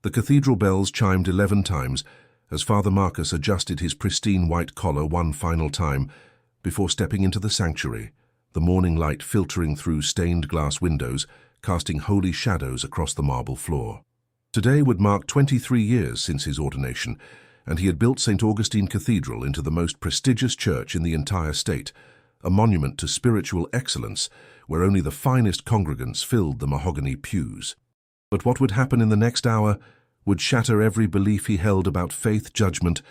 The cathedral bells chimed 11 times as Father Marcus adjusted his pristine white collar one final time before stepping into the sanctuary, the morning light filtering through stained glass windows, casting holy shadows across the marble floor. Today would mark 23 years since his ordination, and he had built St. Augustine Cathedral into the most prestigious church in the entire state, a monument to spiritual excellence where only the finest congregants filled the mahogany pews. But what would happen in the next hour would shatter every belief he held about faith, judgment,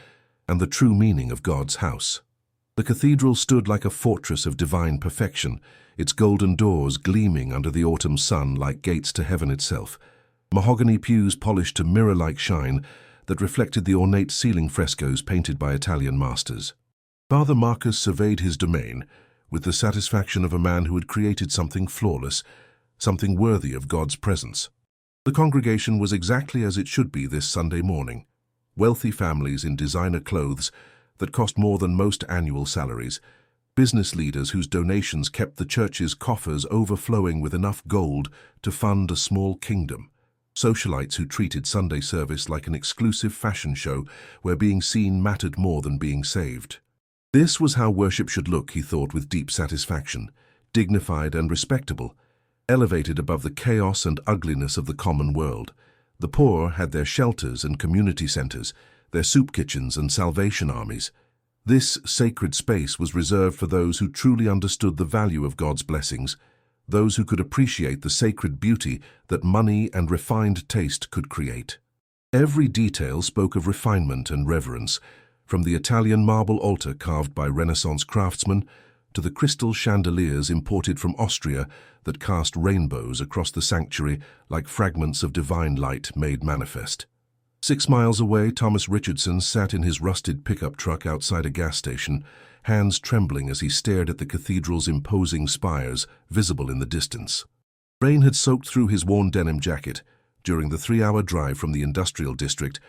and the true meaning of God's house. The cathedral stood like a fortress of divine perfection, its golden doors gleaming under the autumn sun like gates to heaven itself, mahogany pews polished to mirror-like shine that reflected the ornate ceiling frescoes painted by Italian masters. Father Marcus surveyed his domain with the satisfaction of a man who had created something flawless, something worthy of God's presence. The congregation was exactly as it should be this Sunday morning. Wealthy families in designer clothes that cost more than most annual salaries, business leaders whose donations kept the church's coffers overflowing with enough gold to fund a small kingdom, socialites who treated Sunday service like an exclusive fashion show where being seen mattered more than being saved. This was how worship should look, he thought with deep satisfaction, dignified and respectable, elevated above the chaos and ugliness of the common world. The poor had their shelters and community centers, their soup kitchens and salvation armies. This sacred space was reserved for those who truly understood the value of God's blessings, those who could appreciate the sacred beauty that money and refined taste could create. Every detail spoke of refinement and reverence, from the Italian marble altar carved by Renaissance craftsmen to the crystal chandeliers imported from Austria that cast rainbows across the sanctuary like fragments of divine light made manifest. 6 miles away, Thomas Richardson sat in his rusted pickup truck outside a gas station, hands trembling as he stared at the cathedral's imposing spires visible in the distance. Rain had soaked through his worn denim jacket during the 3-hour drive from the industrial district,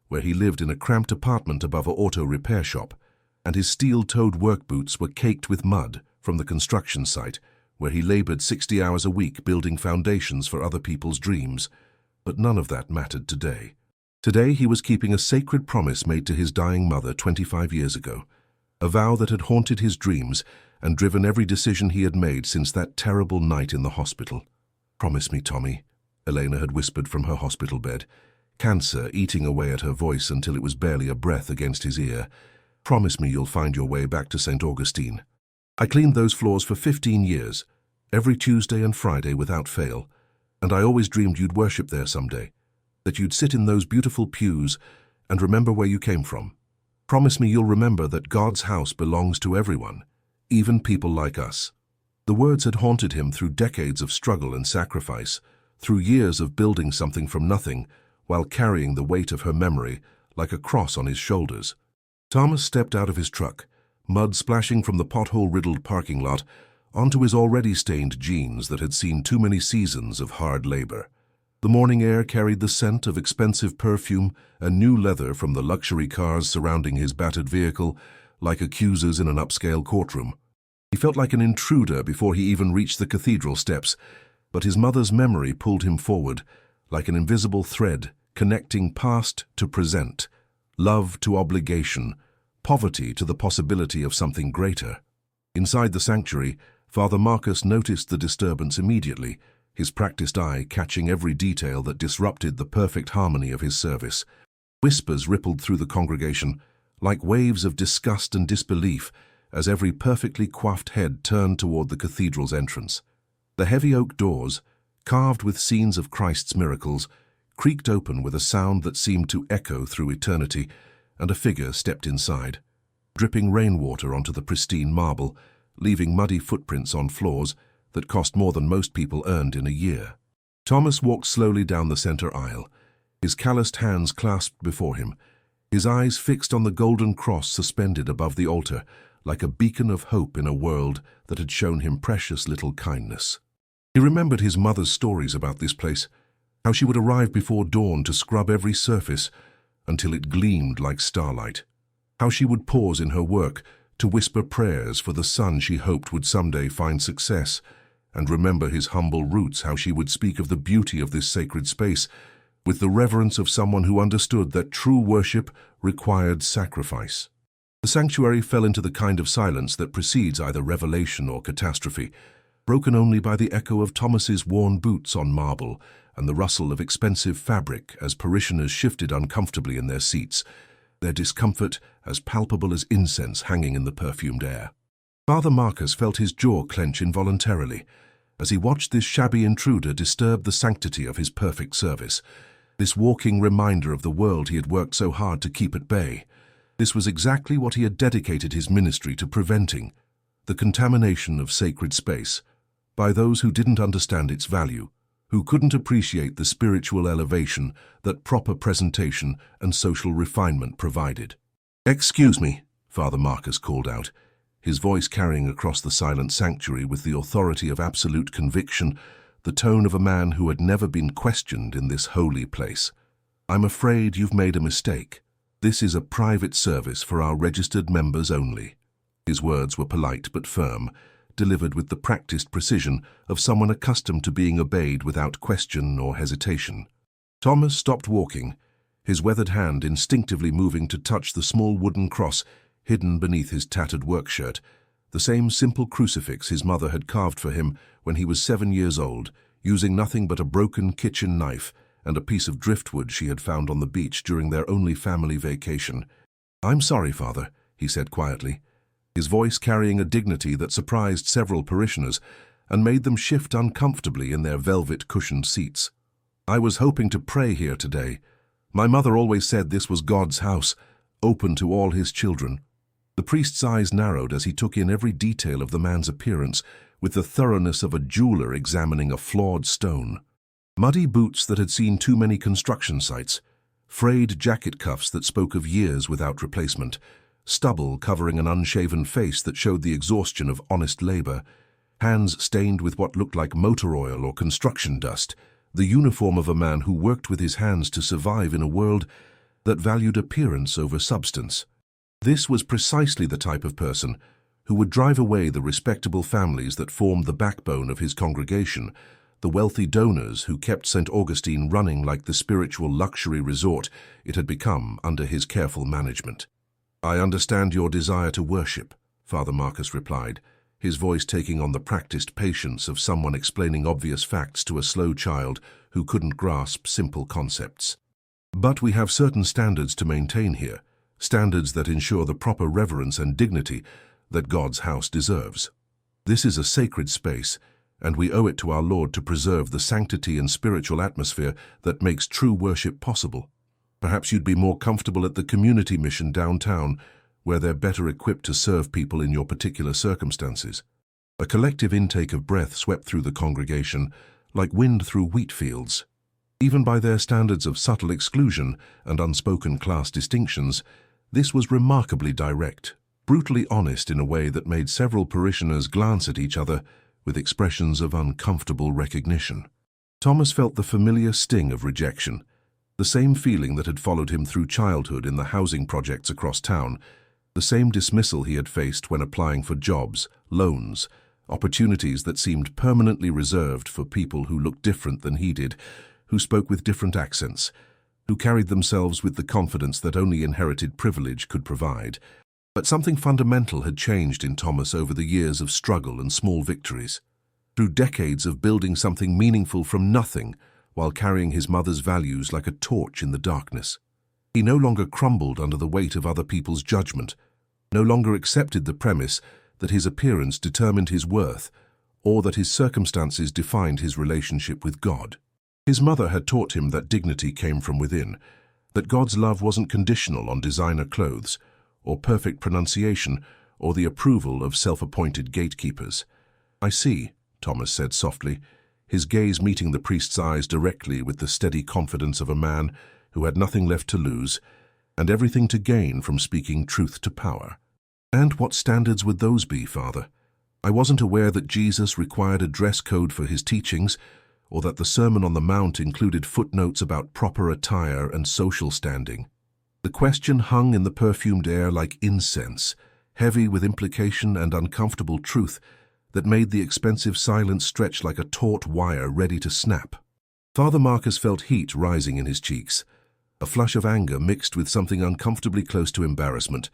where he lived in a cramped apartment above an auto repair shop, and his steel-toed work boots were caked with mud from the construction site, where he labored 60 hours a week building foundations for other people's dreams. But none of that mattered today. Today he was keeping a sacred promise made to his dying mother 25 years ago, a vow that had haunted his dreams and driven every decision he had made since that terrible night in the hospital. "Promise me, Tommy," Elena had whispered from her hospital bed, cancer eating away at her voice until it was barely a breath against his ear. "Promise me you'll find your way back to St. Augustine. I cleaned those floors for 15 years, every Tuesday and Friday without fail, and I always dreamed you'd worship there someday, that you'd sit in those beautiful pews and remember where you came from. Promise me you'll remember that God's house belongs to everyone, even people like us." The words had haunted him through decades of struggle and sacrifice, through years of building something from nothing, while carrying the weight of her memory like a cross on his shoulders. Thomas stepped out of his truck, mud splashing from the pothole-riddled parking lot onto his already stained jeans that had seen too many seasons of hard labor. The morning air carried the scent of expensive perfume and new leather from the luxury cars surrounding his battered vehicle, like accusers in an upscale courtroom. He felt like an intruder before he even reached the cathedral steps, but his mother's memory pulled him forward, like an invisible thread connecting past to present, love to obligation, poverty to the possibility of something greater. Inside the sanctuary, Father Marcus noticed the disturbance immediately, his practiced eye catching every detail that disrupted the perfect harmony of his service. Whispers rippled through the congregation, like waves of disgust and disbelief, as every perfectly coiffed head turned toward the cathedral's entrance. The heavy oak doors, carved with scenes of Christ's miracles, creaked open with a sound that seemed to echo through eternity, and a figure stepped inside, dripping rainwater onto the pristine marble, leaving muddy footprints on floors that cost more than most people earned in a year. Thomas walked slowly down the center aisle, his calloused hands clasped before him, his eyes fixed on the golden cross suspended above the altar, like a beacon of hope in a world that had shown him precious little kindness. He remembered his mother's stories about this place, how she would arrive before dawn to scrub every surface until it gleamed like starlight, how she would pause in her work to whisper prayers for the son she hoped would someday find success, and remember his humble roots, how she would speak of the beauty of this sacred space with the reverence of someone who understood that true worship required sacrifice. The sanctuary fell into the kind of silence that precedes either revelation or catastrophe, broken only by the echo of Thomas's worn boots on marble and the rustle of expensive fabric as parishioners shifted uncomfortably in their seats, their discomfort as palpable as incense hanging in the perfumed air. Father Marcus felt his jaw clench involuntarily as he watched this shabby intruder disturb the sanctity of his perfect service, this walking reminder of the world he had worked so hard to keep at bay. This was exactly what he had dedicated his ministry to preventing, the contamination of sacred space, by those who didn't understand its value, who couldn't appreciate the spiritual elevation that proper presentation and social refinement provided. "Excuse me," Father Marcus called out, his voice carrying across the silent sanctuary with the authority of absolute conviction, the tone of a man who had never been questioned in this holy place. "I'm afraid you've made a mistake. This is a private service for our registered members only." His words were polite but firm, delivered with the practiced precision of someone accustomed to being obeyed without question or hesitation. Thomas stopped walking, his weathered hand instinctively moving to touch the small wooden cross hidden beneath his tattered work shirt, the same simple crucifix his mother had carved for him when he was 7 years old, using nothing but a broken kitchen knife and a piece of driftwood she had found on the beach during their only family vacation. "I'm sorry, Father," he said quietly, his voice carrying a dignity that surprised several parishioners and made them shift uncomfortably in their velvet-cushioned seats. "I was hoping to pray here today. My mother always said this was God's house, open to all his children." The priest's eyes narrowed as he took in every detail of the man's appearance with the thoroughness of a jeweler examining a flawed stone. Muddy boots that had seen too many construction sites, frayed jacket cuffs that spoke of years without replacement, stubble covering an unshaven face that showed the exhaustion of honest labor, hands stained with what looked like motor oil or construction dust, the uniform of a man who worked with his hands to survive in a world that valued appearance over substance. This was precisely the type of person who would drive away the respectable families that formed the backbone of his congregation, the wealthy donors who kept St. Augustine running like the spiritual luxury resort it had become under his careful management. "I understand your desire to worship," Father Marcus replied, his voice taking on the practiced patience of someone explaining obvious facts to a slow child who couldn't grasp simple concepts. "But we have certain standards to maintain here, standards that ensure the proper reverence and dignity that God's house deserves. This is a sacred space, and we owe it to our Lord to preserve the sanctity and spiritual atmosphere that makes true worship possible. Perhaps you'd be more comfortable at the community mission downtown, where they're better equipped to serve people in your particular circumstances." A collective intake of breath swept through the congregation, like wind through wheat fields. Even by their standards of subtle exclusion and unspoken class distinctions, this was remarkably direct, brutally honest in a way that made several parishioners glance at each other with expressions of uncomfortable recognition. Thomas felt the familiar sting of rejection, the same feeling that had followed him through childhood in the housing projects across town, the same dismissal he had faced when applying for jobs, loans, opportunities that seemed permanently reserved for people who looked different than he did, who spoke with different accents, who carried themselves with the confidence that only inherited privilege could provide. But something fundamental had changed in Thomas over the years of struggle and small victories. Through decades of building something meaningful from nothing while carrying his mother's values like a torch in the darkness, he no longer crumbled under the weight of other people's judgment, no longer accepted the premise that his appearance determined his worth or that his circumstances defined his relationship with God. His mother had taught him that dignity came from within, that God's love wasn't conditional on designer clothes, or perfect pronunciation, or the approval of self-appointed gatekeepers. "I see," Thomas said softly, his gaze meeting the priest's eyes directly with the steady confidence of a man who had nothing left to lose and everything to gain from speaking truth to power. "And what standards would those be, Father? I wasn't aware that Jesus required a dress code for his teachings, or that the Sermon on the Mount included footnotes about proper attire and social standing." The question hung in the perfumed air like incense, heavy with implication and uncomfortable truth that made the expensive silence stretch like a taut wire ready to snap. Father Marcus felt heat rising in his cheeks, a flush of anger mixed with something uncomfortably close to embarrassment,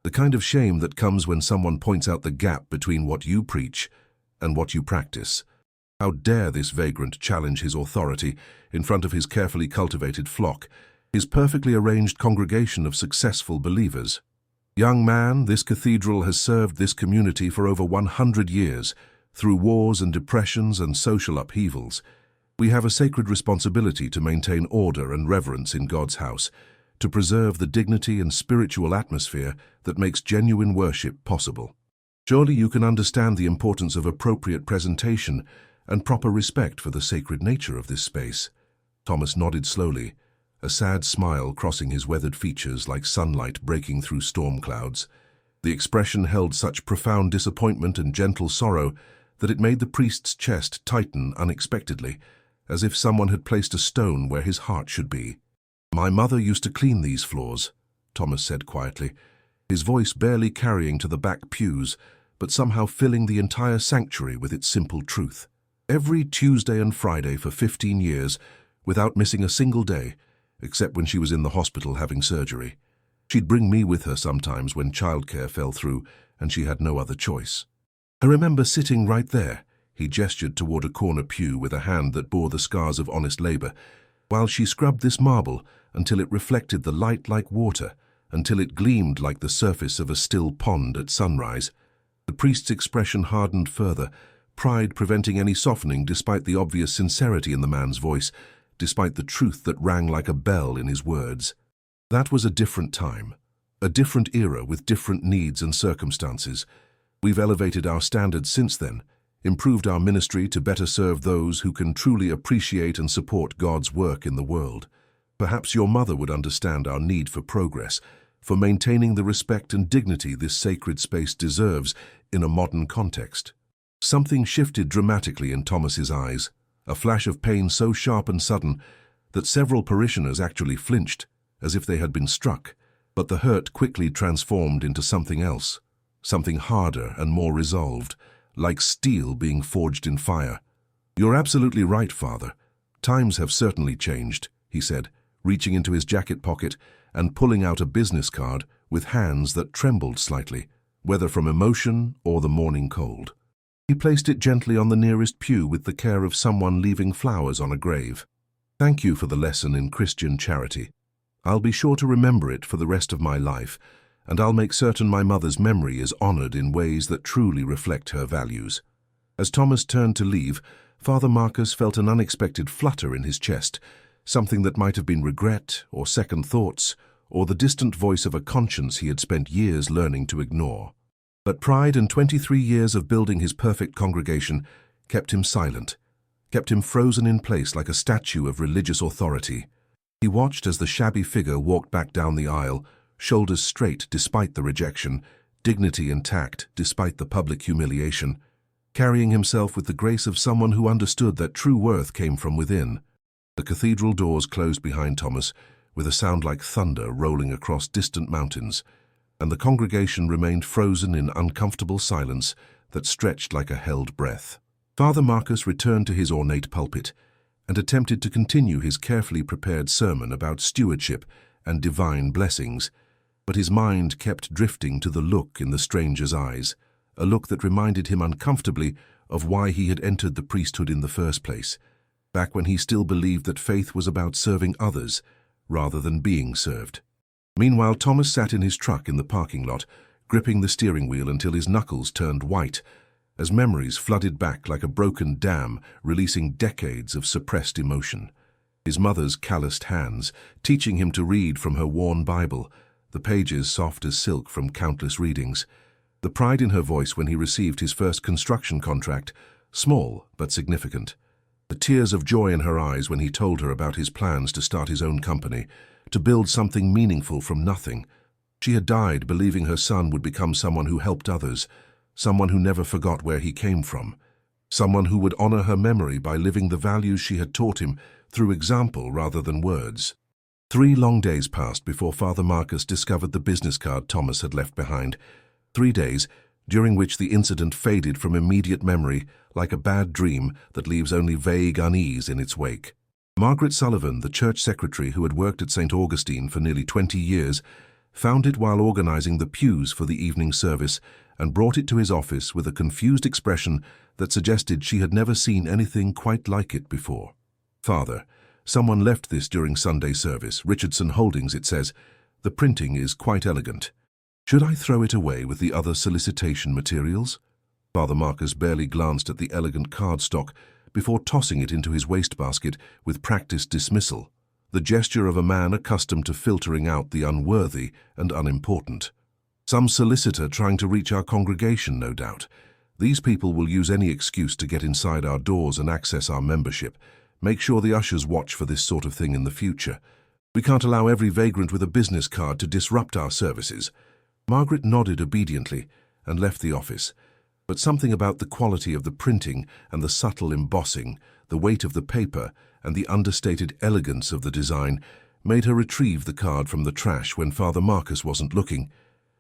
the kind of shame that comes when someone points out the gap between what you preach and what you practice. How dare this vagrant challenge his authority in front of his carefully cultivated flock, his perfectly arranged congregation of successful believers? Young man, this cathedral has served this community for over 100 years, through wars and depressions and social upheavals. We have a sacred responsibility to maintain order and reverence in God's house, to preserve the dignity and spiritual atmosphere that makes genuine worship possible. Surely you can understand the importance of appropriate presentation and proper respect for the sacred nature of this space. Thomas nodded slowly, a sad smile crossing his weathered features like sunlight breaking through storm clouds. The expression held such profound disappointment and gentle sorrow that it made the priest's chest tighten unexpectedly, as if someone had placed a stone where his heart should be. "My mother used to clean these floors," Thomas said quietly, his voice barely carrying to the back pews, but somehow filling the entire sanctuary with its simple truth. "Every Tuesday and Friday for 15 years, without missing a single day, except when she was in the hospital having surgery. She'd bring me with her sometimes when childcare fell through and she had no other choice. I remember sitting right there," he gestured toward a corner pew with a hand that bore the scars of honest labor, "while she scrubbed this marble until it reflected the light like water, until it gleamed like the surface of a still pond at sunrise." The priest's expression hardened further, pride preventing any softening despite the obvious sincerity in the man's voice, despite the truth that rang like a bell in his words. That was a different time, a different era with different needs and circumstances. We've elevated our standards since then, improved our ministry to better serve those who can truly appreciate and support God's work in the world. Perhaps your mother would understand our need for progress, for maintaining the respect and dignity this sacred space deserves in a modern context. Something shifted dramatically in Thomas's eyes, a flash of pain so sharp and sudden that several parishioners actually flinched, as if they had been struck, but the hurt quickly transformed into something else, something harder and more resolved, like steel being forged in fire. "You're absolutely right, Father. Times have certainly changed," he said, reaching into his jacket pocket and pulling out a business card with hands that trembled slightly, whether from emotion or the morning cold. He placed it gently on the nearest pew with the care of someone leaving flowers on a grave. "Thank you for the lesson in Christian charity. I'll be sure to remember it for the rest of my life, and I'll make certain my mother's memory is honored in ways that truly reflect her values." As Thomas turned to leave, Father Marcus felt an unexpected flutter in his chest, something that might have been regret or second thoughts, or the distant voice of a conscience he had spent years learning to ignore. But pride and 23 years of building his perfect congregation kept him silent, kept him frozen in place like a statue of religious authority. He watched as the shabby figure walked back down the aisle, shoulders straight despite the rejection, dignity intact despite the public humiliation, carrying himself with the grace of someone who understood that true worth came from within. The cathedral doors closed behind Thomas, with a sound like thunder rolling across distant mountains, and the congregation remained frozen in uncomfortable silence that stretched like a held breath. Father Marcus returned to his ornate pulpit and attempted to continue his carefully prepared sermon about stewardship and divine blessings, but his mind kept drifting to the look in the stranger's eyes, a look that reminded him uncomfortably of why he had entered the priesthood in the first place, back when he still believed that faith was about serving others rather than being served. Meanwhile, Thomas sat in his truck in the parking lot, gripping the steering wheel until his knuckles turned white, as memories flooded back like a broken dam, releasing decades of suppressed emotion. His mother's calloused hands, teaching him to read from her worn Bible, the pages soft as silk from countless readings. The pride in her voice when he received his first construction contract, small but significant. The tears of joy in her eyes when he told her about his plans to start his own company, to build something meaningful from nothing. She had died believing her son would become someone who helped others, someone who never forgot where he came from, someone who would honor her memory by living the values she had taught him through example rather than words. 3 long days passed before Father Marcus discovered the business card Thomas had left behind. 3 days during which the incident faded from immediate memory like a bad dream that leaves only vague unease in its wake. Margaret Sullivan, the church secretary who had worked at St. Augustine for nearly 20 years, found it while organizing the pews for the evening service and brought it to his office with a confused expression that suggested she had never seen anything quite like it before. "Father, someone left this during Sunday service. Richardson Holdings, it says. The printing is quite elegant. Should I throw it away with the other solicitation materials?" Father Marcus barely glanced at the elegant cardstock before tossing it into his wastebasket with practiced dismissal, the gesture of a man accustomed to filtering out the unworthy and unimportant. "Some solicitor trying to reach our congregation, no doubt. These people will use any excuse to get inside our doors and access our membership. Make sure the ushers watch for this sort of thing in the future. We can't allow every vagrant with a business card to disrupt our services." Margaret nodded obediently and left the office, but something about the quality of the printing and the subtle embossing, the weight of the paper and the understated elegance of the design made her retrieve the card from the trash when Father Marcus wasn't looking.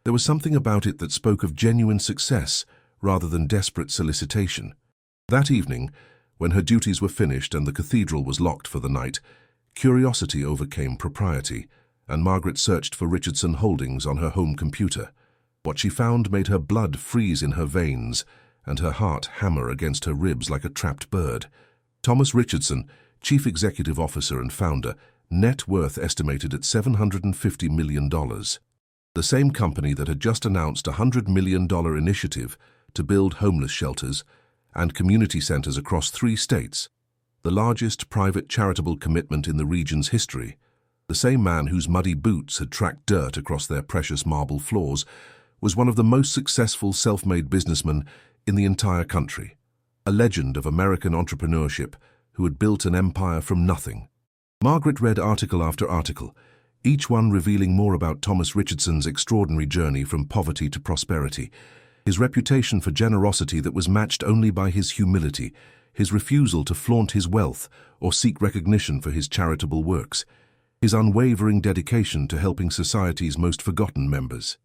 There was something about it that spoke of genuine success rather than desperate solicitation. That evening, when her duties were finished and the cathedral was locked for the night, curiosity overcame propriety, and Margaret searched for Richardson Holdings on her home computer. What she found made her blood freeze in her veins and her heart hammer against her ribs like a trapped bird. Thomas Richardson, Chief Executive Officer and founder, net worth estimated at $750 million. The same company that had just announced a $100 million initiative to build homeless shelters and community centers across 3 states, the largest private charitable commitment in the region's history. The same man whose muddy boots had tracked dirt across their precious marble floors was one of the most successful self-made businessmen in the entire country, a legend of American entrepreneurship who had built an empire from nothing. Margaret read article after article, each one revealing more about Thomas Richardson's extraordinary journey from poverty to prosperity, his reputation for generosity that was matched only by his humility, his refusal to flaunt his wealth or seek recognition for his charitable works, his unwavering dedication to helping society's most forgotten members.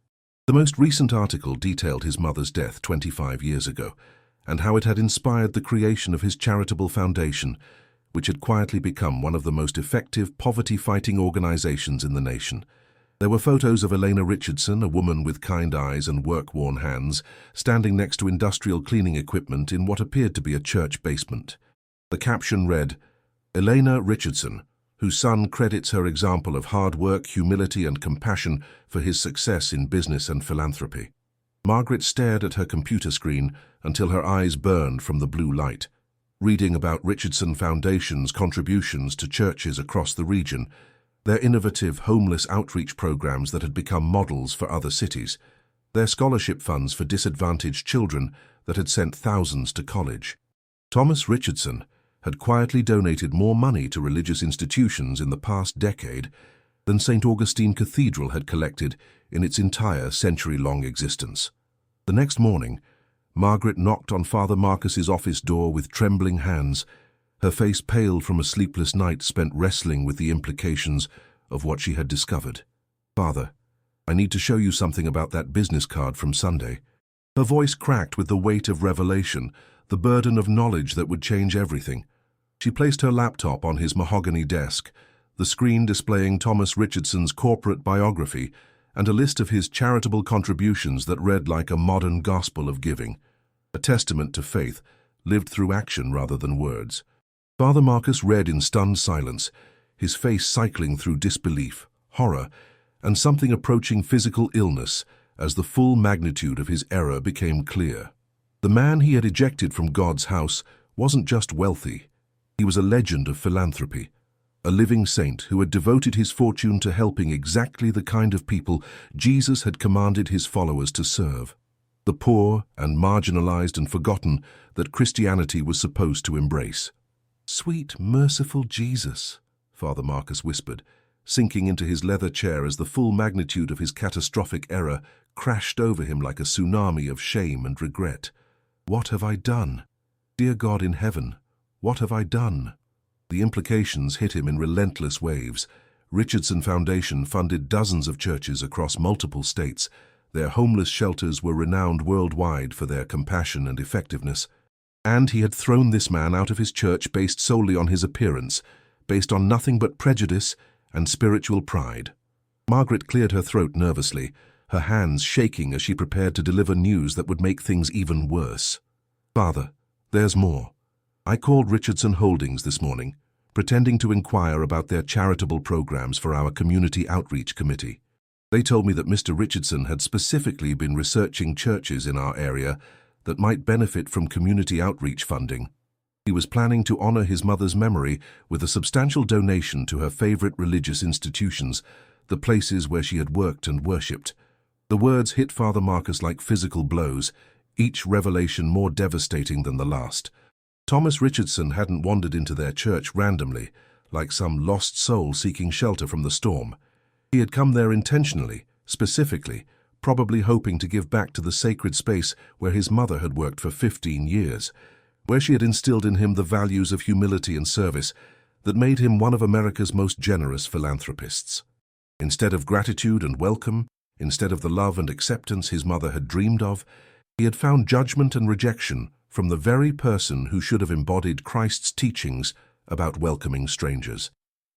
The most recent article detailed his mother's death 25 years ago, and how it had inspired the creation of his charitable foundation, which had quietly become one of the most effective poverty-fighting organizations in the nation. There were photos of Elena Richardson, a woman with kind eyes and work-worn hands, standing next to industrial cleaning equipment in what appeared to be a church basement. The caption read, "Elena Richardson, whose son credits her example of hard work, humility and compassion for his success in business and philanthropy." Margaret stared at her computer screen until her eyes burned from the blue light. Reading about Richardson Foundation's contributions to churches across the region, their innovative homeless outreach programs that had become models for other cities, their scholarship funds for disadvantaged children that had sent thousands to college. Thomas Richardson had quietly donated more money to religious institutions in the past decade than St. Augustine Cathedral had collected in its entire century-long existence. The next morning, Margaret knocked on Father Marcus's office door with trembling hands, her face pale from a sleepless night spent wrestling with the implications of what she had discovered. "Father, I need to show you something about that business card from Sunday." Her voice cracked with the weight of revelation, the burden of knowledge that would change everything. She placed her laptop on his mahogany desk, the screen displaying Thomas Richardson's corporate biography and a list of his charitable contributions that read like a modern gospel of giving, a testament to faith lived through action rather than words. Father Marcus read in stunned silence, his face cycling through disbelief, horror, and something approaching physical illness as the full magnitude of his error became clear. The man he had ejected from God's house wasn't just wealthy. He was a legend of philanthropy, a living saint who had devoted his fortune to helping exactly the kind of people Jesus had commanded his followers to serve, the poor and marginalized and forgotten that Christianity was supposed to embrace. "Sweet, merciful Jesus," Father Marcus whispered, sinking into his leather chair as the full magnitude of his catastrophic error crashed over him like a tsunami of shame and regret. "What have I done? Dear God in heaven, what have I done?" The implications hit him in relentless waves. Richardson Foundation funded dozens of churches across multiple states. Their homeless shelters were renowned worldwide for their compassion and effectiveness. And he had thrown this man out of his church based solely on his appearance, based on nothing but prejudice and spiritual pride. Margaret cleared her throat nervously, her hands shaking as she prepared to deliver news that would make things even worse. "Father, there's more. I called Richardson Holdings this morning, pretending to inquire about their charitable programs for our community outreach committee. They told me that Mr. Richardson had specifically been researching churches in our area that might benefit from community outreach funding. He was planning to honor his mother's memory with a substantial donation to her favorite religious institutions, the places where she had worked and worshipped." The words hit Father Marcus like physical blows, each revelation more devastating than the last. Thomas Richardson hadn't wandered into their church randomly, like some lost soul seeking shelter from the storm. He had come there intentionally, specifically, probably hoping to give back to the sacred space where his mother had worked for 15 years, where she had instilled in him the values of humility and service that made him one of America's most generous philanthropists. Instead of gratitude and welcome, instead of the love and acceptance his mother had dreamed of, he had found judgment and rejection from the very person who should have embodied Christ's teachings about welcoming strangers.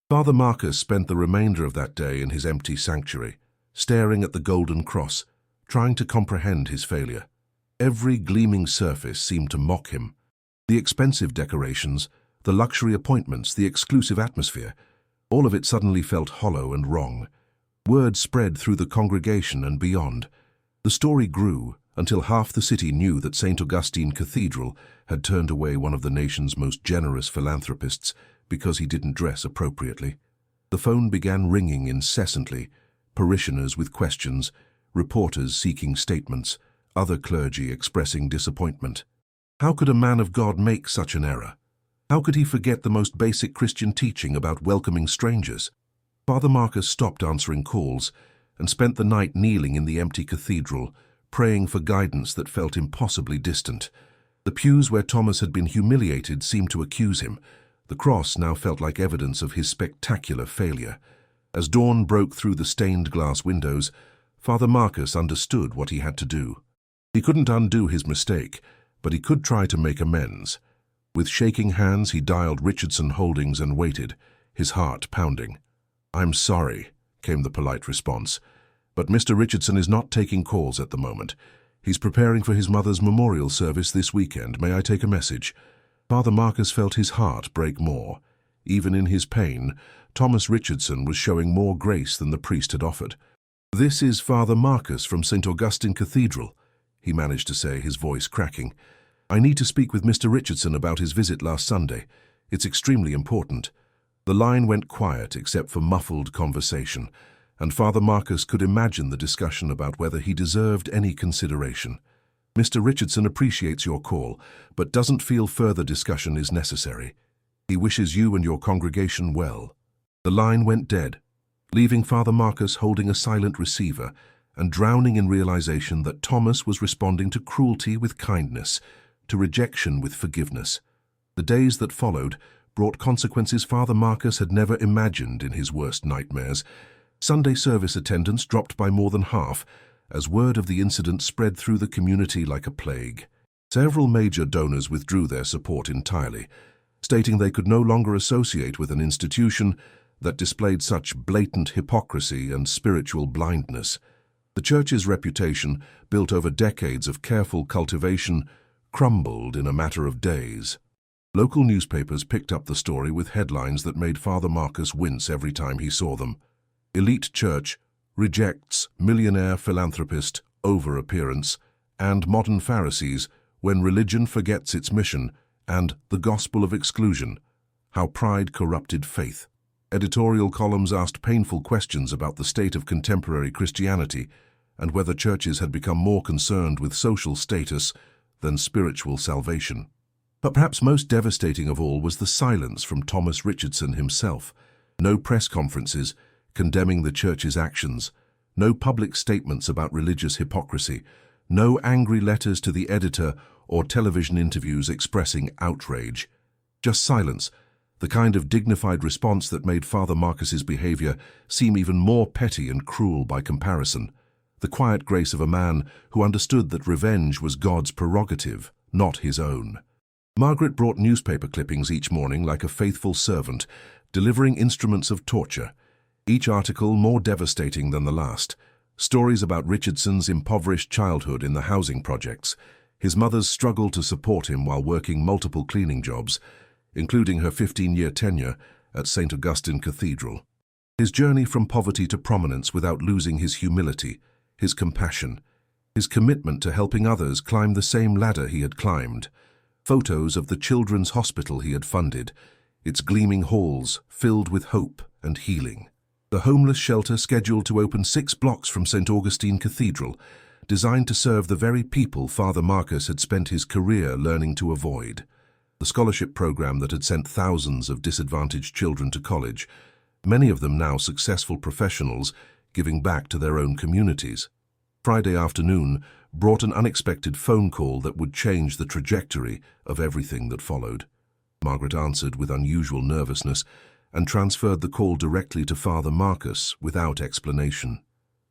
Father Marcus spent the remainder of that day in his empty sanctuary, staring at the golden cross, trying to comprehend his failure. Every gleaming surface seemed to mock him. The expensive decorations, the luxury appointments, the exclusive atmosphere, all of it suddenly felt hollow and wrong. Word spread through the congregation and beyond. The story grew until half the city knew that St. Augustine Cathedral had turned away one of the nation's most generous philanthropists because he didn't dress appropriately. The phone began ringing incessantly, parishioners with questions, reporters seeking statements, other clergy expressing disappointment. How could a man of God make such an error? How could he forget the most basic Christian teaching about welcoming strangers? Father Marcus stopped answering calls and spent the night kneeling in the empty cathedral, praying for guidance that felt impossibly distant. The pews where Thomas had been humiliated seemed to accuse him. The cross now felt like evidence of his spectacular failure. As dawn broke through the stained glass windows, Father Marcus understood what he had to do. He couldn't undo his mistake, but he could try to make amends. With shaking hands, he dialed Richardson Holdings and waited, his heart pounding. "I'm sorry," came the polite response, "but Mr. Richardson is not taking calls at the moment. He's preparing for his mother's memorial service this weekend. May I take a message?" Father Marcus felt his heart break more. Even in his pain, Thomas Richardson was showing more grace than the priest had offered. "This is Father Marcus from St. Augustine Cathedral," he managed to say, his voice cracking. "I need to speak with Mr. Richardson about his visit last Sunday. It's extremely important." The line went quiet except for muffled conversation, and Father Marcus could imagine the discussion about whether he deserved any consideration. "Mr. Richardson appreciates your call, but doesn't feel further discussion is necessary. He wishes you and your congregation well." The line went dead, leaving Father Marcus holding a silent receiver and drowning in realization that Thomas was responding to cruelty with kindness, to rejection with forgiveness. The days that followed brought consequences Father Marcus had never imagined in his worst nightmares. Sunday service attendance dropped by more than half as word of the incident spread through the community like a plague. Several major donors withdrew their support entirely, stating they could no longer associate with an institution that displayed such blatant hypocrisy and spiritual blindness. The church's reputation, built over decades of careful cultivation, crumbled in a matter of days. Local newspapers picked up the story with headlines that made Father Marcus wince every time he saw them. "Elite Church rejects millionaire philanthropist over appearance," and "Modern Pharisees, when religion forgets its mission," and "The Gospel of Exclusion, how pride corrupted faith." Editorial columns asked painful questions about the state of contemporary Christianity and whether churches had become more concerned with social status than spiritual salvation. But perhaps most devastating of all was the silence from Thomas Richardson himself. No press conferences condemning the church's actions, no public statements about religious hypocrisy, no angry letters to the editor or television interviews expressing outrage. Just silence, the kind of dignified response that made Father Marcus's behavior seem even more petty and cruel by comparison. The quiet grace of a man who understood that revenge was God's prerogative, not his own. Margaret brought newspaper clippings each morning like a faithful servant, delivering instruments of torture, each article more devastating than the last. Stories about Richardson's impoverished childhood in the housing projects, his mother's struggle to support him while working multiple cleaning jobs, including her 15-year tenure at St. Augustine Cathedral. His journey from poverty to prominence without losing his humility, his compassion, his commitment to helping others climb the same ladder he had climbed. Photos of the children's hospital he had funded, its gleaming halls filled with hope and healing. The homeless shelter scheduled to open 6 blocks from St. Augustine Cathedral, designed to serve the very people Father Marcus had spent his career learning to avoid. The scholarship program that had sent thousands of disadvantaged children to college, many of them now successful professionals giving back to their own communities. Friday afternoon brought an unexpected phone call that would change the trajectory of everything that followed. Margaret answered with unusual nervousness and transferred the call directly to Father Marcus without explanation.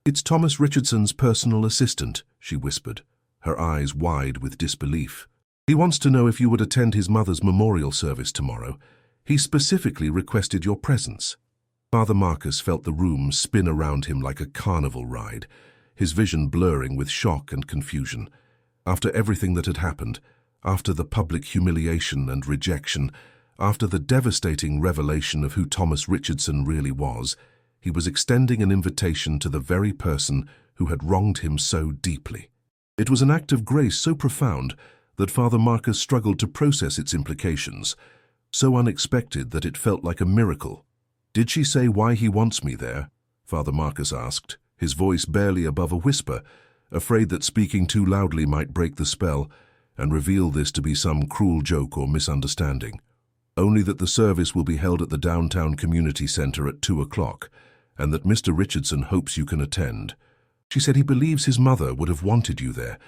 "It's Thomas Richardson's personal assistant," she whispered, her eyes wide with disbelief. "He wants to know if you would attend his mother's memorial service tomorrow. He specifically requested your presence." Father Marcus felt the room spin around him like a carnival ride, his vision blurring with shock and confusion. After everything that had happened, after the public humiliation and rejection, after the devastating revelation of who Thomas Richardson really was, he was extending an invitation to the very person who had wronged him so deeply. It was an act of grace so profound that Father Marcus struggled to process its implications, so unexpected that it felt like a miracle. "Did she say why he wants me there?" Father Marcus asked, his voice barely above a whisper, afraid that speaking too loudly might break the spell and reveal this to be some cruel joke or misunderstanding. "Only that the service will be held at the downtown community center at 2 o'clock, and that Mr. Richardson hopes you can attend. She said he believes his mother would have wanted you there,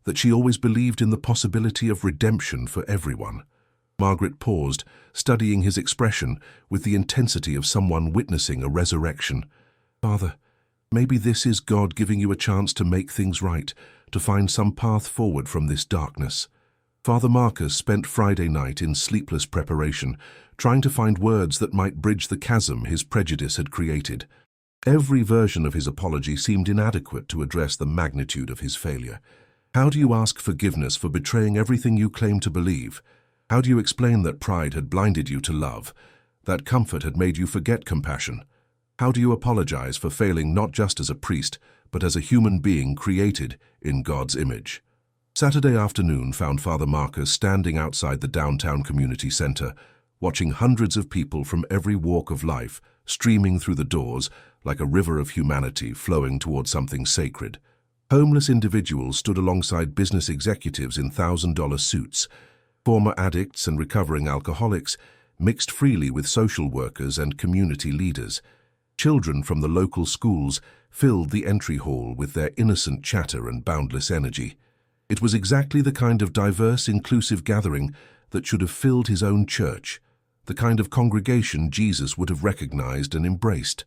that she always believed in the possibility of redemption for everyone." Margaret paused, studying his expression with the intensity of someone witnessing a resurrection. "Father, maybe this is God giving you a chance to make things right, to find some path forward from this darkness." Father Marcus spent Friday night in sleepless preparation, trying to find words that might bridge the chasm his prejudice had created. Every version of his apology seemed inadequate to address the magnitude of his failure. How do you ask forgiveness for betraying everything you claim to believe? How do you explain that pride had blinded you to love, that comfort had made you forget compassion? How do you apologize for failing not just as a priest, but as a human being created in God's image? Saturday afternoon found Father Marcus standing outside the downtown community center, watching hundreds of people from every walk of life streaming through the doors like a river of humanity flowing toward something sacred. Homeless individuals stood alongside business executives in $1,000 suits. Former addicts and recovering alcoholics mixed freely with social workers and community leaders. Children from the local schools filled the entry hall with their innocent chatter and boundless energy. It was exactly the kind of diverse, inclusive gathering that should have filled his own church, the kind of congregation Jesus would have recognized and embraced.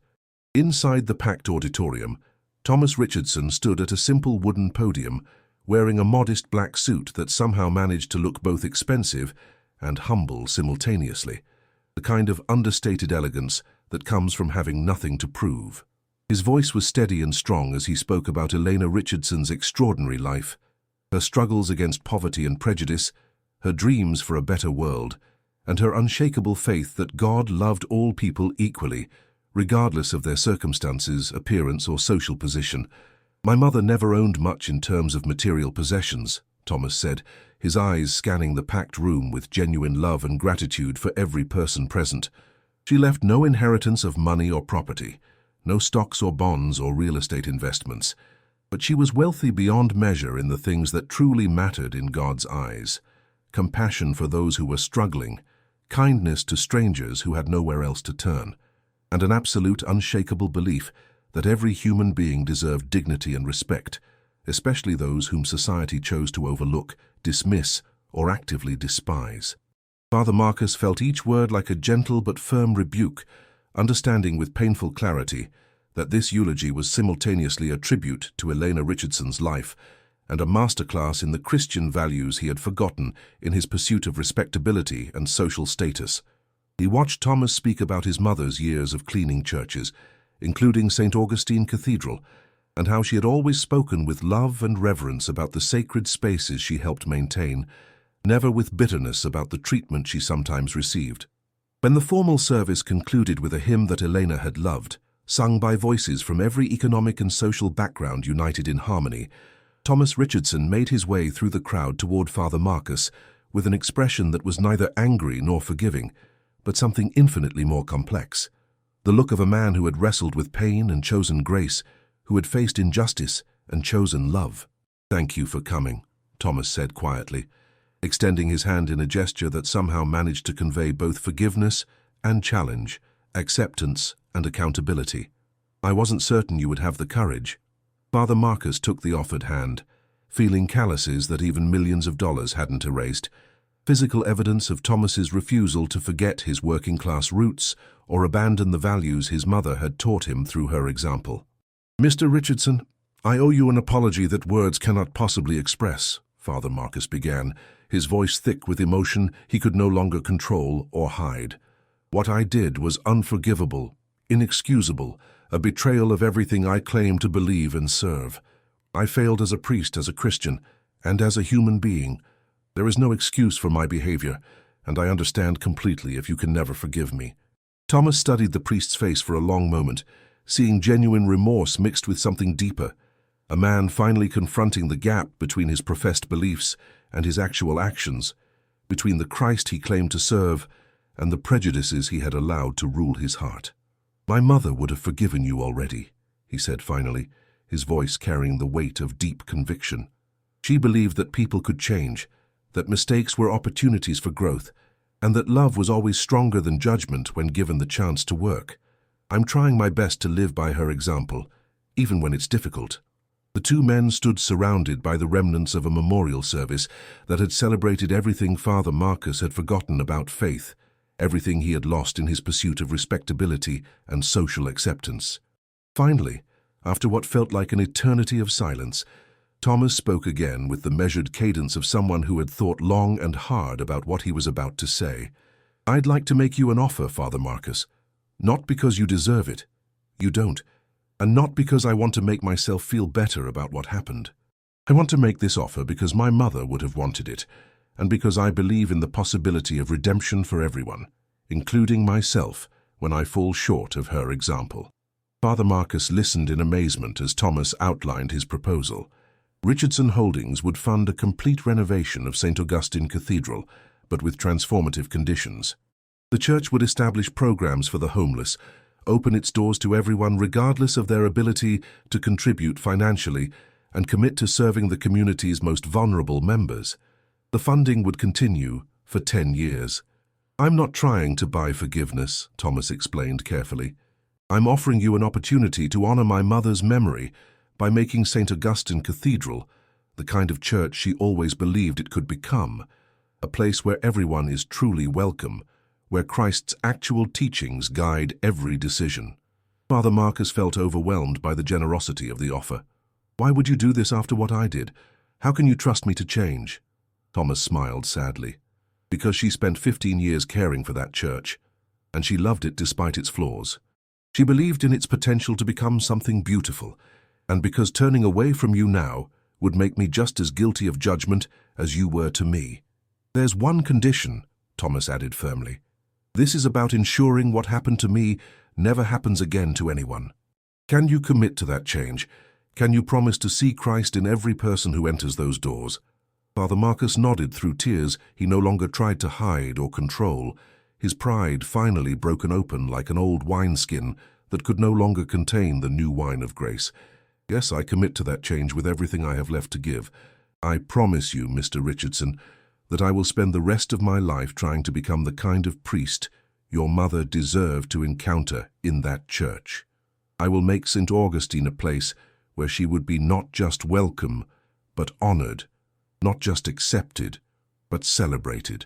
Inside the packed auditorium, Thomas Richardson stood at a simple wooden podium, wearing a modest black suit that somehow managed to look both expensive and humble simultaneously, the kind of understated elegance that comes from having nothing to prove. His voice was steady and strong as he spoke about Elena Richardson's extraordinary life, her struggles against poverty and prejudice, her dreams for a better world, and her unshakable faith that God loved all people equally, regardless of their circumstances, appearance, or social position. "My mother never owned much in terms of material possessions," Thomas said, his eyes scanning the packed room with genuine love and gratitude for every person present. "She left no inheritance of money or property, no stocks or bonds or real estate investments. But she was wealthy beyond measure in the things that truly mattered in God's eyes: compassion for those who were struggling, kindness to strangers who had nowhere else to turn, and an absolute, unshakable belief that every human being deserved dignity and respect, especially those whom society chose to overlook, dismiss, or actively despise." Father Marcus felt each word like a gentle but firm rebuke, understanding with painful clarity that this eulogy was simultaneously a tribute to Elena Richardson's life and a masterclass in the Christian values he had forgotten in his pursuit of respectability and social status. He watched Thomas speak about his mother's years of cleaning churches, including St. Augustine Cathedral, and how she had always spoken with love and reverence about the sacred spaces she helped maintain, never with bitterness about the treatment she sometimes received. When the formal service concluded with a hymn that Elena had loved, sung by voices from every economic and social background united in harmony, Thomas Richardson made his way through the crowd toward Father Marcus with an expression that was neither angry nor forgiving, but something infinitely more complex. The look of a man who had wrestled with pain and chosen grace, who had faced injustice and chosen love. "Thank you for coming," Thomas said quietly, extending his hand in a gesture that somehow managed to convey both forgiveness and challenge, acceptance and accountability. "I wasn't certain you would have the courage." Father Marcus took the offered hand, feeling calluses that even millions of dollars hadn't erased, physical evidence of Thomas's refusal to forget his working-class roots or abandon the values his mother had taught him through her example. "Mr. Richardson, I owe you an apology that words cannot possibly express," Father Marcus began, his voice thick with emotion he could no longer control or hide. "What I did was unforgivable, inexcusable, a betrayal of everything I claim to believe and serve. I failed as a priest, as a Christian, and as a human being. There is no excuse for my behavior, and I understand completely if you can never forgive me." Thomas studied the priest's face for a long moment, seeing genuine remorse mixed with something deeper, a man finally confronting the gap between his professed beliefs and his actual actions, between the Christ he claimed to serve and the prejudices he had allowed to rule his heart. "My mother would have forgiven you already," he said finally, his voice carrying the weight of deep conviction. "She believed that people could change, that mistakes were opportunities for growth, and that love was always stronger than judgment when given the chance to work. I'm trying my best to live by her example, even when it's difficult." The two men stood surrounded by the remnants of a memorial service that had celebrated everything Father Marcus had forgotten about faith, everything he had lost in his pursuit of respectability and social acceptance. Finally, after what felt like an eternity of silence, Thomas spoke again with the measured cadence of someone who had thought long and hard about what he was about to say. "I'd like to make you an offer, Father Marcus. Not because you deserve it. You don't. And not because I want to make myself feel better about what happened. I want to make this offer because my mother would have wanted it, and because I believe in the possibility of redemption for everyone, including myself, when I fall short of her example." Father Marcus listened in amazement as Thomas outlined his proposal. Richardson Holdings would fund a complete renovation of St. Augustine Cathedral, but with transformative conditions. The church would establish programs for the homeless, open its doors to everyone regardless of their ability to contribute financially, and commit to serving the community's most vulnerable members. The funding would continue for 10 years. "I'm not trying to buy forgiveness," Thomas explained carefully. "I'm offering you an opportunity to honor my mother's memory by making St. Augustine Cathedral the kind of church she always believed it could become, a place where everyone is truly welcome, where Christ's actual teachings guide every decision." Father Marcus felt overwhelmed by the generosity of the offer. "Why would you do this after what I did? How can you trust me to change?" Thomas smiled sadly. "Because she spent 15 years caring for that church, and she loved it despite its flaws. She believed in its potential to become something beautiful, and because turning away from you now would make me just as guilty of judgment as you were to me. There's one condition," Thomas added firmly. "This is about ensuring what happened to me never happens again to anyone. Can you commit to that change? Can you promise to see Christ in every person who enters those doors?" Father Marcus nodded through tears he no longer tried to hide or control, his pride finally broken open like an old wineskin that could no longer contain the new wine of grace. "Yes, I commit to that change with everything I have left to give. I promise you, Mr. Richardson, that I will spend the rest of my life trying to become the kind of priest your mother deserved to encounter in that church. I will make St. Augustine a place where she would be not just welcome, but honored, not just accepted, but celebrated."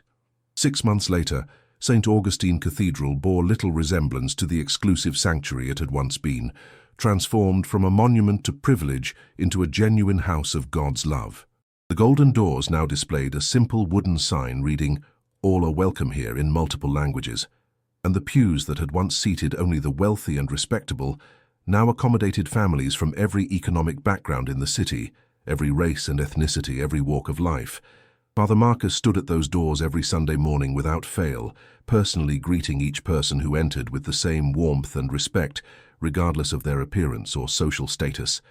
6 months later, St. Augustine Cathedral bore little resemblance to the exclusive sanctuary it had once been, transformed from a monument to privilege into a genuine house of God's love. The golden doors now displayed a simple wooden sign reading, "All are welcome here," in multiple languages. and the pews that had once seated only the wealthy and respectable now accommodated families from every economic background in the city, every race and ethnicity, every walk of life. Father Marcus stood at those doors every Sunday morning without fail, personally greeting each person who entered with the same warmth and respect, regardless of their appearance or social status.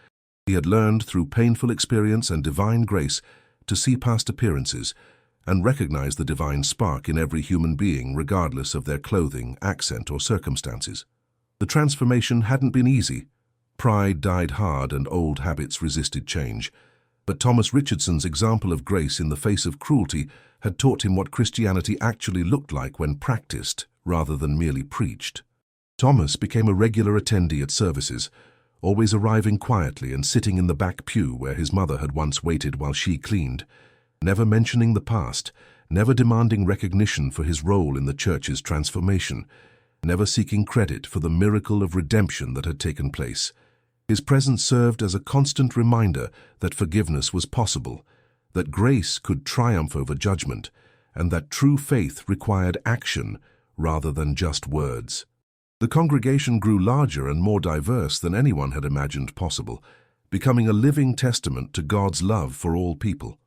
He had learned through painful experience and divine grace to see past appearances and recognize the divine spark in every human being, regardless of their clothing, accent, or circumstances. The transformation hadn't been easy. Pride died hard and old habits resisted change. But Thomas Richardson's example of grace in the face of cruelty had taught him what Christianity actually looked like when practiced rather than merely preached. Thomas became a regular attendee at services, always arriving quietly and sitting in the back pew where his mother had once waited while she cleaned, never mentioning the past, never demanding recognition for his role in the church's transformation, never seeking credit for the miracle of redemption that had taken place. His presence served as a constant reminder that forgiveness was possible, that grace could triumph over judgment, and that true faith required action rather than just words. The congregation grew larger and more diverse than anyone had imagined possible, becoming a living testament to God's love for all people.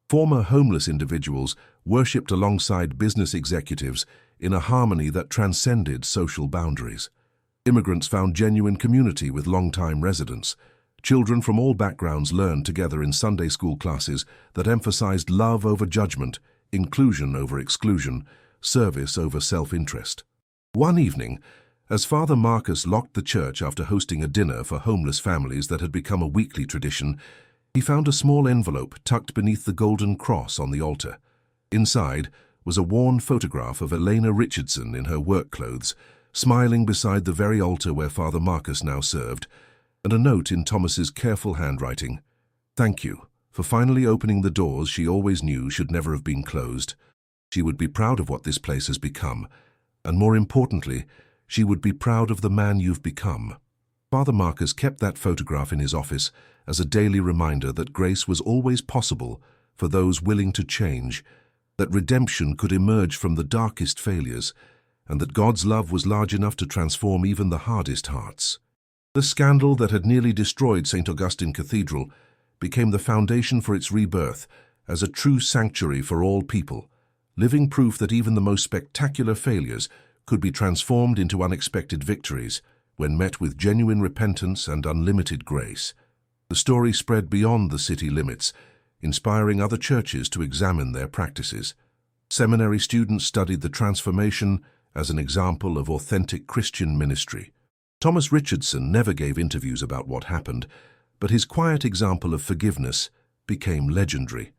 Former homeless individuals worshipped alongside business executives in a harmony that transcended social boundaries. Immigrants found genuine community with long-time residents. Children from all backgrounds learned together in Sunday school classes that emphasized love over judgment, inclusion over exclusion, service over self-interest. One evening, as Father Marcus locked the church after hosting a dinner for homeless families that had become a weekly tradition, he found a small envelope tucked beneath the golden cross on the altar. Inside was a worn photograph of Elena Richardson in her work clothes, smiling beside the very altar where Father Marcus now served, and a note in Thomas's careful handwriting. "Thank you for finally opening the doors she always knew should never have been closed. She would be proud of what this place has become, and more importantly, she would be proud of the man you've become." Father Marcus kept that photograph in his office as a daily reminder that grace was always possible for those willing to change, that redemption could emerge from the darkest failures, and that God's love was large enough to transform even the hardest hearts. The scandal that had nearly destroyed St. Augustine Cathedral became the foundation for its rebirth as a true sanctuary for all people, living proof that even the most spectacular failures could be transformed into unexpected victories when met with genuine repentance and unlimited grace. The story spread beyond the city limits, inspiring other churches to examine their practices. Seminary students studied the transformation as an example of authentic Christian ministry. Thomas Richardson never gave interviews about what happened, but his quiet example of forgiveness became legendary.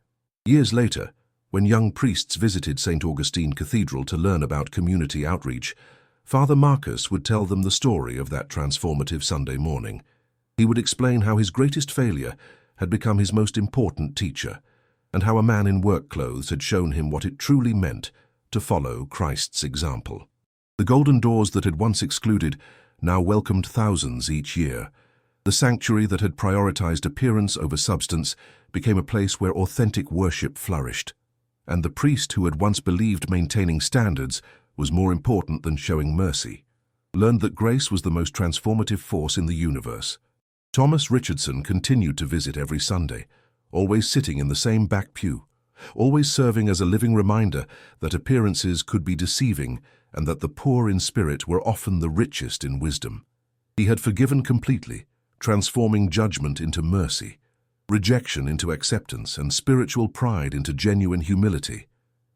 Years later, when young priests visited St. Augustine Cathedral to learn about community outreach, Father Marcus would tell them the story of that transformative Sunday morning. He would explain how his greatest failure had become his most important teacher, and how a man in work clothes had shown him what it truly meant to follow Christ's example. The golden doors that had once excluded now welcomed thousands each year. The sanctuary that had prioritized appearance over substance became a place where authentic worship flourished. And the priest who had once believed maintaining standards was more important than showing mercy learned that grace was the most transformative force in the universe. Thomas Richardson continued to visit every Sunday, always sitting in the same back pew, always serving as a living reminder that appearances could be deceiving and that the poor in spirit were often the richest in wisdom. He had forgiven completely, transforming judgment into mercy, rejection into acceptance, and spiritual pride into genuine humility.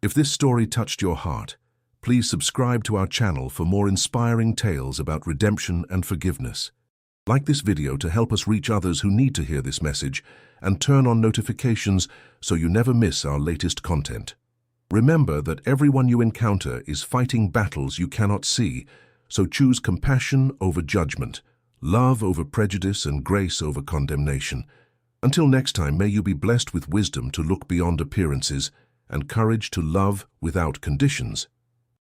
If this story touched your heart, please subscribe to our channel for more inspiring tales about redemption and forgiveness. Like this video to help us reach others who need to hear this message, and turn on notifications so you never miss our latest content. Remember that everyone you encounter is fighting battles you cannot see, so choose compassion over judgment, love over prejudice, and grace over condemnation. Until next time, may you be blessed with wisdom to look beyond appearances and courage to love without conditions.